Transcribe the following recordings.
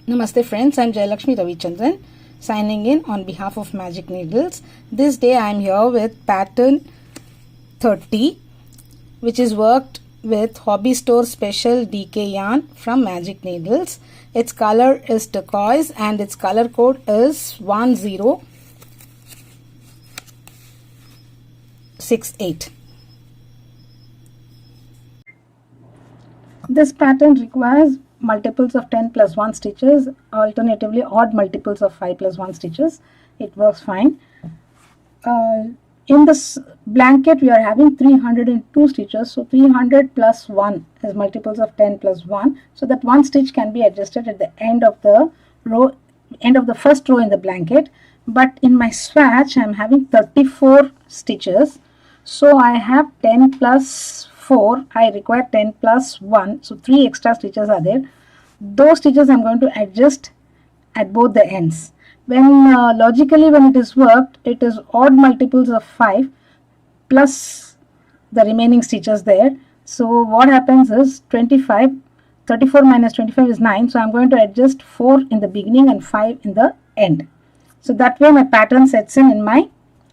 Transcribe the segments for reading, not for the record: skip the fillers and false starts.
Namaste friends, I am Jayalakshmi Ravichandran signing in on behalf of Magic Needles. This day I am here with pattern 30, which is worked with Hobby Store Special DK yarn from Magic Needles. Its color is turquoise and its color code is 1068. This pattern requires multiples of 10 plus 1 stitches, alternatively odd multiples of 5 plus 1 stitches. It works fine. In this blanket we are having 302 stitches, so 300 plus 1 is multiples of 10 plus 1, so that one stitch can be adjusted at the end of the row, end of the first row in the blanket. But in my swatch I am having 34 stitches, so I have 10 plus 4, I require 10 plus 1, so 3 extra stitches are there. Those stitches I am going to adjust at both the ends. When logically when it is worked, it is odd multiples of 5 plus the remaining stitches there. So what happens is 34 minus 25 is 9, so I am going to adjust 4 in the beginning and 5 in the end. So that way my pattern sets in my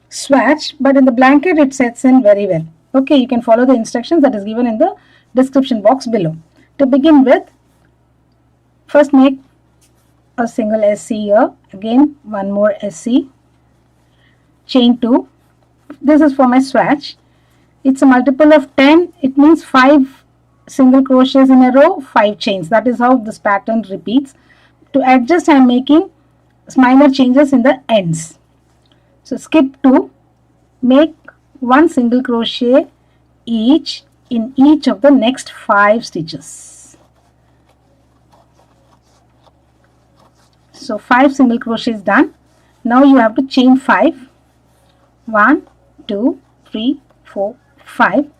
swatch, but in the blanket it sets in very well. Okay, you can follow the instructions that is given in the description box below. To begin with, first make a single SC here, again one more SC, chain 2. This is for my swatch. It's a multiple of 10, it means 5 single crochets in a row, 5 chains. That is how this pattern repeats. To adjust, I am making minor changes in the ends. So skip 2, make 1 single crochet each in each of the next 5 stitches. So 5 single crochets done. Now you have to chain 5. 1, 2, 3, 4, 5.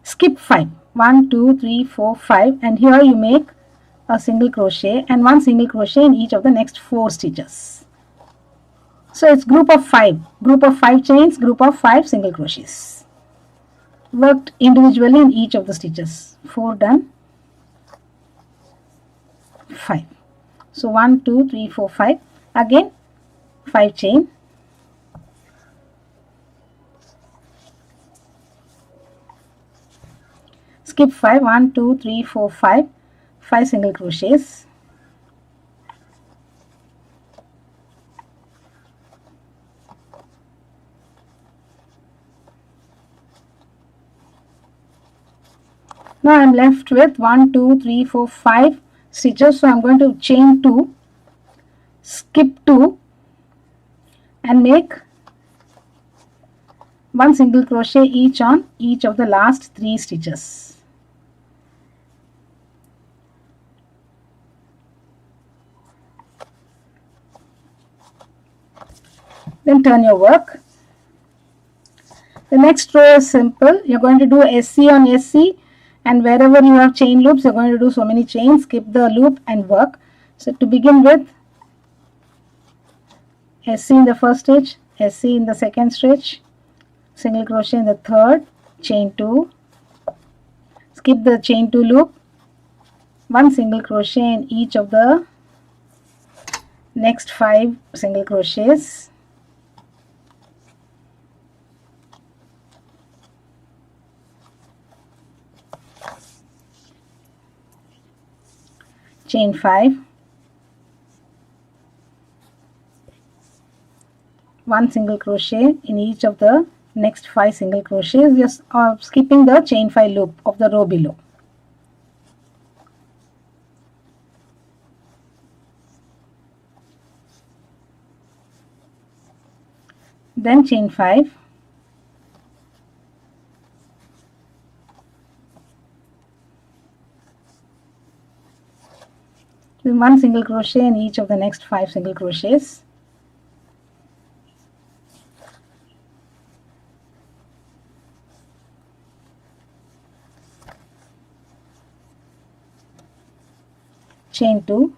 Skip 5. 1, 2, 3, 4, 5, and here you make a single crochet and 1 single crochet in each of the next 4 stitches. So it's group of 5 chains, group of 5 single crochets worked individually in each of the stitches. 4 done, 5. So 1, 2, 3, 4, 5. Again 5 chain. Skip 5. 1, 2, 3, 4, 5. 5 single crochets. Now I am left with 1, 2, 3, 4, 5 stitches. So I am going to chain 2, skip 2 and make 1 single crochet each on each of the last 3 stitches. Then turn your work. The next row is simple. You are going to do SC on SC, and wherever you have chain loops you are going to do so many chains. Skip the loop and work. So to begin with, SC in the first stitch, SC in the second stitch, single crochet in the third, chain 2, skip the chain 2 loop, 1 single crochet in each of the next 5 single crochets, chain 5, 1 single crochet in each of the next 5 single crochets, just skipping the chain 5 loop of the row below. Then chain 5, then 1 single crochet in each of the next 5 single crochets. Chain 2,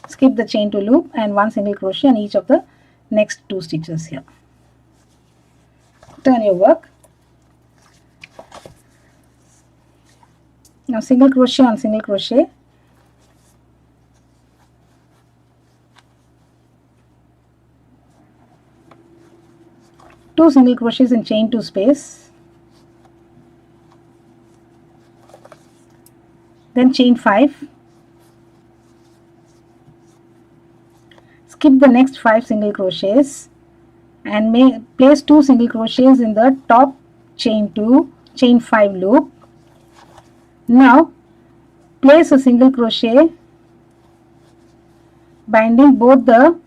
skip the chain 2 loop and 1 single crochet in each of the next 2 stitches here. Turn your work. Now single crochet on single crochet, 2 single crochets in chain 2 space, then chain 5, skip the next 5 single crochets and place 2 single crochets in the top chain 5 loop. Now place a single crochet binding both the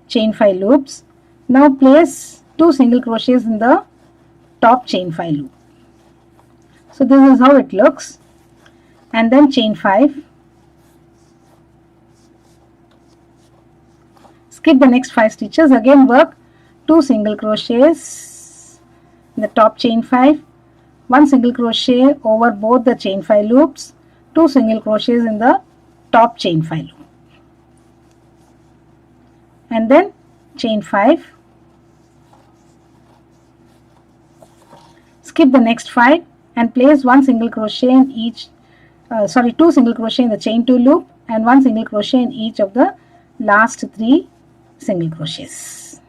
chain 5 loops. Now place 2 single crochets in the top chain 5 loop. So this is how it looks, and then chain 5, skip the next 5 stitches, again work 2 single crochets in the top chain 5, 1 single crochet over both the chain 5 loops, 2 single crochets in the top chain 5 loop, and then chain 5, skip the next 5 and place 1 single crochet in each 2 single crochet in the chain 2 loop and 1 single crochet in each of the last 3 single crochets.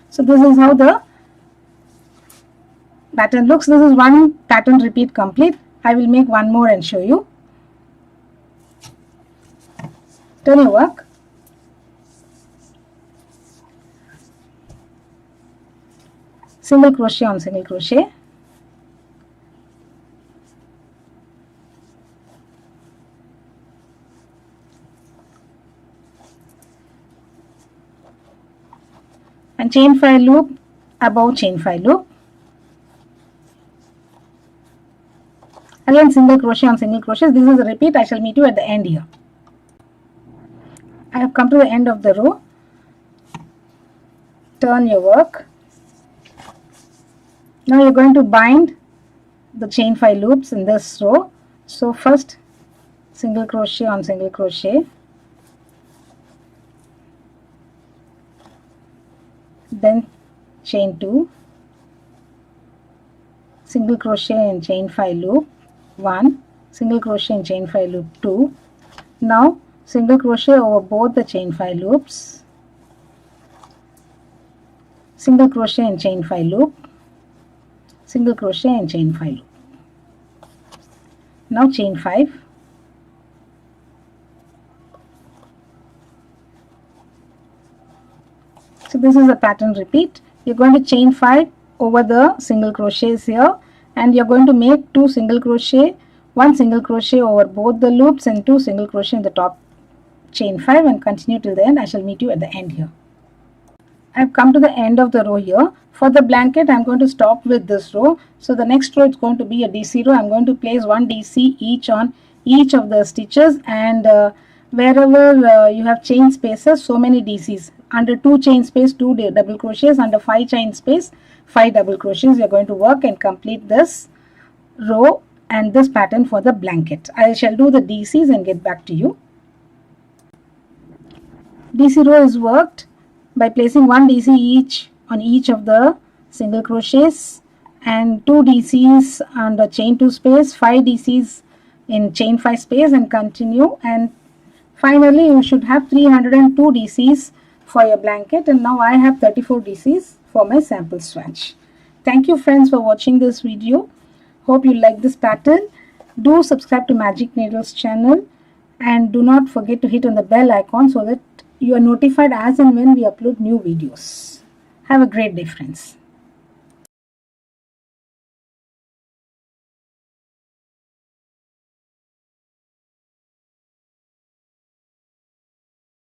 So this is how the pattern looks. This is one pattern repeat complete. I will make one more and show you. Turn your work. Single crochet on single crochet, and chain 5 loop above chain 5 loop, again single crochet on single crochet. This is a repeat. I shall meet you at the end here. I have come to the end of the row. Turn your work. Now you're going to bind the chain 5 loops in this row. So first single crochet on single crochet, then chain 2, single crochet in chain 5 loop 1, single crochet in chain 5 loop 2. Now single crochet over both the chain 5 loops, single crochet in chain 5 loop, single crochet in chain 5 loop. Now chain 5, so this is a pattern repeat. You're going to chain 5 over the single crochets here, and you're going to make 2 single crochet, 1 single crochet over both the loops and 2 single crochet in the top chain 5, and continue till the end. I shall meet you at the end here. I have come to the end of the row here. For the blanket, I am going to stop with this row. So the next row is going to be a DC row. I am going to place 1 DC each on each of the stitches, and wherever you have chain spaces, so many DCs. Under 2 chain space, 2 double crochets. Under 5 chain space, 5 double crochets. You are going to work and complete this row and this pattern for the blanket. I shall do the DCs and get back to you. DC row is worked by placing 1 DC each on each of the single crochets and 2 DCs under chain 2 space, 5 DCs in chain 5 space, and continue, and finally you should have 302 DCs for your blanket. And now I have 34 DCs for my sample swatch. Thank you friends for watching this video. Hope you like this pattern. Do subscribe to Magic Needles channel and do not forget to hit on the bell icon so that you are notified as and when we upload new videos. Have a great day friends.